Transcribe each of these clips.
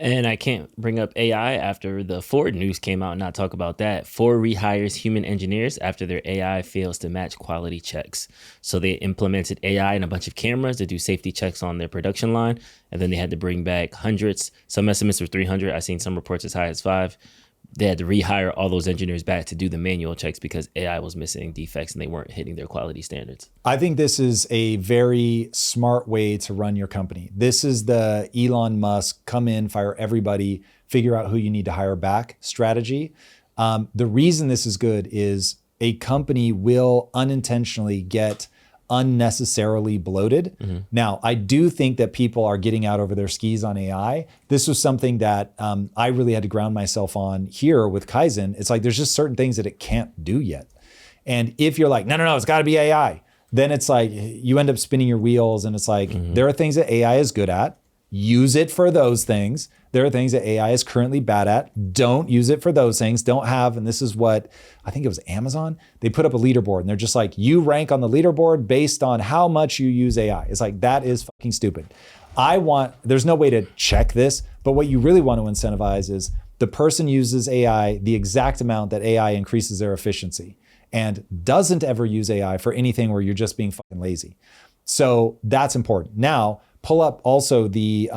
And I can't bring up AI after the Ford news came out and not talk about that. Ford rehires human engineers after their AI fails to match quality checks. So they implemented AI in a bunch of cameras to do safety checks on their production line. And then they had to bring back hundreds. Some estimates were 300. I've seen some reports as high as 5. They had to rehire all those engineers back to do the manual checks because AI was missing defects and they weren't hitting their quality standards. I think this is a very smart way to run your company. This is the Elon Musk, come in, fire everybody, figure out who you need to hire back strategy. The reason this is good is a company will unintentionally get unnecessarily bloated. Mm-hmm. Now, I do think that people are getting out over their skis on AI. This was something that I really had to ground myself on here with Kaizen. It's like, there's just certain things that it can't do yet. And if you're like, no, it's gotta be AI, then it's like, you end up spinning your wheels and it's like, there are things that AI is good at. Use it for those things. There are things that AI is currently bad at. Don't use it for those things. Don't have, and this is what, I think it was Amazon, they put up a leaderboard and they're just like, you rank on the leaderboard based on how much you use AI. It's like, that is fucking stupid. There's no way to check this, but what you really want to incentivize is the person uses AI the exact amount that AI increases their efficiency and doesn't ever use AI for anything where you're just being fucking lazy. So that's important. Now, pull up also the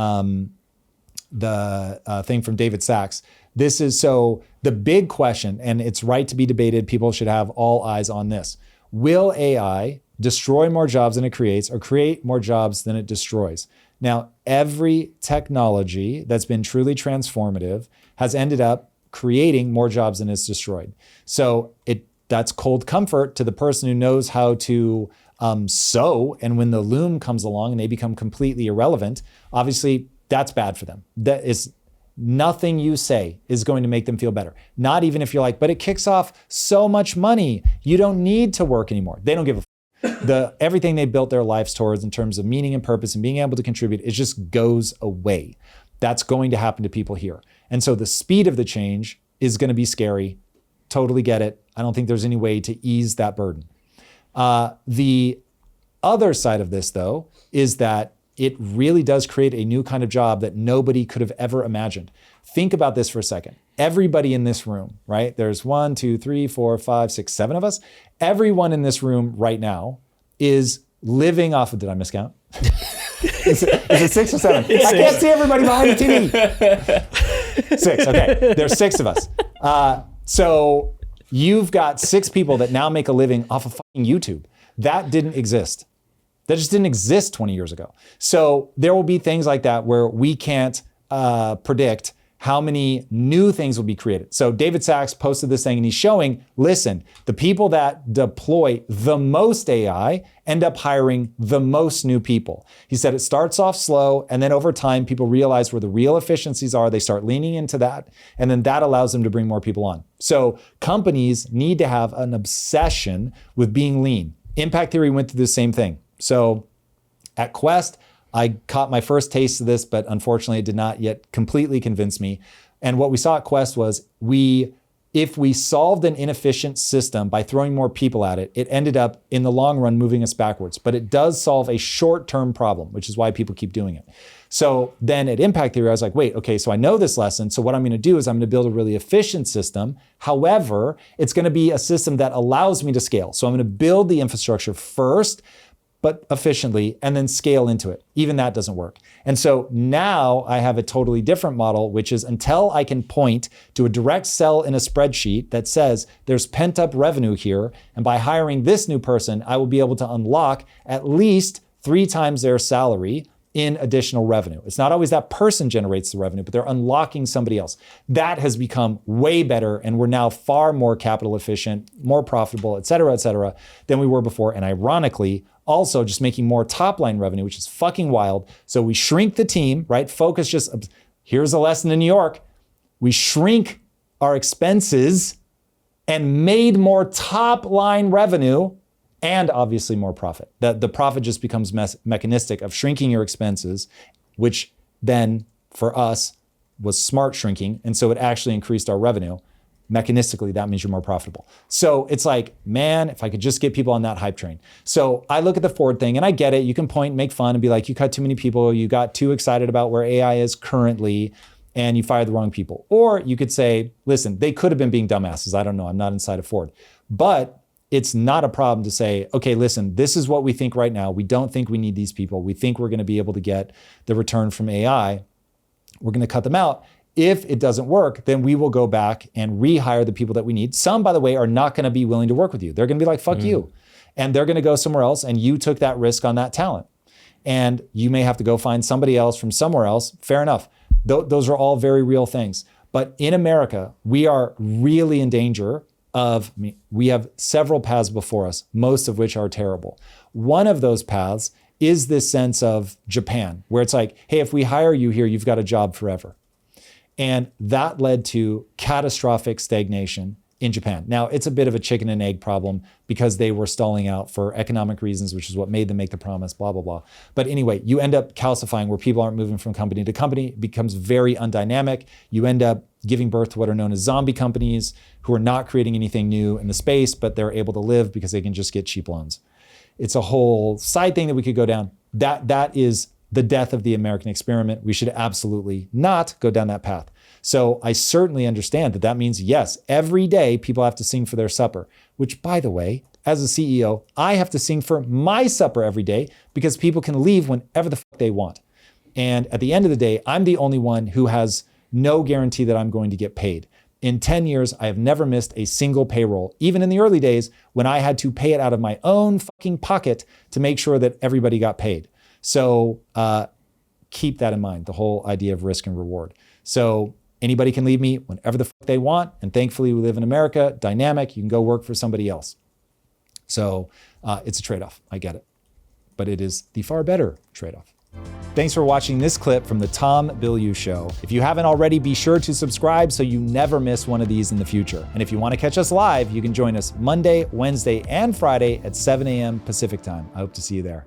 thing from David Sachs. This is so the big question, and it's right to be debated. People should have all eyes on this. Will AI destroy more jobs than it creates or create more jobs than it destroys? Now, every technology that's been truly transformative has ended up creating more jobs than it's destroyed. So that's cold comfort to the person who knows how to sew, and when the loom comes along and they become completely irrelevant, obviously that's bad for them. That is nothing you say is going to make them feel better. Not even if you're like, but it kicks off so much money. You don't need to work anymore. They don't give a everything they built their lives towards in terms of meaning and purpose and being able to contribute, it just goes away. That's going to happen to people here. And so the speed of the change is going to be scary. Totally get it. I don't think there's any way to ease that burden. The other side of this, though, is that it really does create a new kind of job that nobody could have ever imagined. Think about this for a second. Everybody in this room, right? There's 1, 2, 3, 4, 5, 6, 7 of us. Everyone in this room right now is living off of, did I miscount? Is it 6 or 7? I can't see everybody behind the TV. 6, okay. There's 6 of us. So you've got 6 people that now make a living off of fucking YouTube. That didn't exist. That just didn't exist 20 years ago. So there will be things like that where we can't predict how many new things will be created. So David Sachs posted this thing and he's showing, listen, the people that deploy the most AI end up hiring the most new people. He said it starts off slow and then over time, people realize where the real efficiencies are. They start leaning into that. And then that allows them to bring more people on. So companies need to have an obsession with being lean. Impact Theory went through the same thing. So at Quest, I caught my first taste of this, but unfortunately it did not yet completely convince me. And what we saw at Quest was if we solved an inefficient system by throwing more people at it, it ended up in the long run moving us backwards. But it does solve a short-term problem, which is why people keep doing it. So then at Impact Theory, I was like, wait, okay, so I know this lesson. So what I'm gonna do is I'm gonna build a really efficient system. However, it's gonna be a system that allows me to scale. So I'm gonna build the infrastructure first, but efficiently, and then scale into it. Even that doesn't work. And so now I have a totally different model, which is until I can point to a direct cell in a spreadsheet that says there's pent up revenue here, and by hiring this new person, I will be able to unlock at least 3 times their salary in additional revenue. It's not always that person generates the revenue, but they're unlocking somebody else. That has become way better, and we're now far more capital efficient, more profitable, et cetera, than we were before. And ironically, also just making more top line revenue, which is fucking wild. So we shrink the team, right? Focus just, here's a lesson in New York. We shrink our expenses and made more top line revenue and obviously more profit. The profit just becomes mechanistic of shrinking your expenses, which then for us was smart shrinking. And so it actually increased our revenue. Mechanistically, that means you're more profitable. So it's like, man, if I could just get people on that hype train. So I look at the Ford thing and I get it. You can point, make fun and be like, you cut too many people. You got too excited about where AI is currently. and you fire the wrong people. Or you could say, listen, they could have been being dumbasses. I don't know. I'm not inside of Ford. But it's not a problem to say, okay, listen, this is what we think right now. We don't think we need these people. We think we're going to be able to get the return from AI. We're going to cut them out. If it doesn't work, then we will go back and rehire the people that we need. Some, by the way, are not going to be willing to work with you. They're going to be like, fuck you. And they're going to go somewhere else, and you took that risk on that talent. And you may have to go find somebody else from somewhere else. Fair enough. Those are all very real things. But in America, we are really in danger of, we have several paths before us, most of which are terrible. One of those paths is this sense of Japan, where it's like, hey, if we hire you here, you've got a job forever. And that led to catastrophic stagnation in Japan. Now, it's a bit of a chicken and egg problem because they were stalling out for economic reasons, which is what made them make the promise, blah, blah, blah. But anyway, you end up calcifying where people aren't moving from company to company. It becomes very undynamic. You end up giving birth to what are known as zombie companies who are not creating anything new in the space, but they're able to live because they can just get cheap loans. It's a whole side thing that we could go down. That is the death of the American experiment. We should absolutely not go down that path. So I certainly understand that means, yes, every day people have to sing for their supper, which, by the way, as a CEO, I have to sing for my supper every day because people can leave whenever the fuck they want. And at the end of the day, I'm the only one who has no guarantee that I'm going to get paid. In 10 years, I have never missed a single payroll, even in the early days when I had to pay it out of my own fucking pocket to make sure that everybody got paid. So keep that in mind, the whole idea of risk and reward. So anybody can leave me whenever the fuck they want. And thankfully, we live in America, dynamic. You can go work for somebody else. So it's a trade-off. I get it. But it is the far better trade-off. Thanks for watching this clip from the Tom Bilyeu Show. If you haven't already, be sure to subscribe so you never miss one of these in the future. And if you want to catch us live, you can join us Monday, Wednesday, and Friday at 7 a.m. Pacific time. I hope to see you there.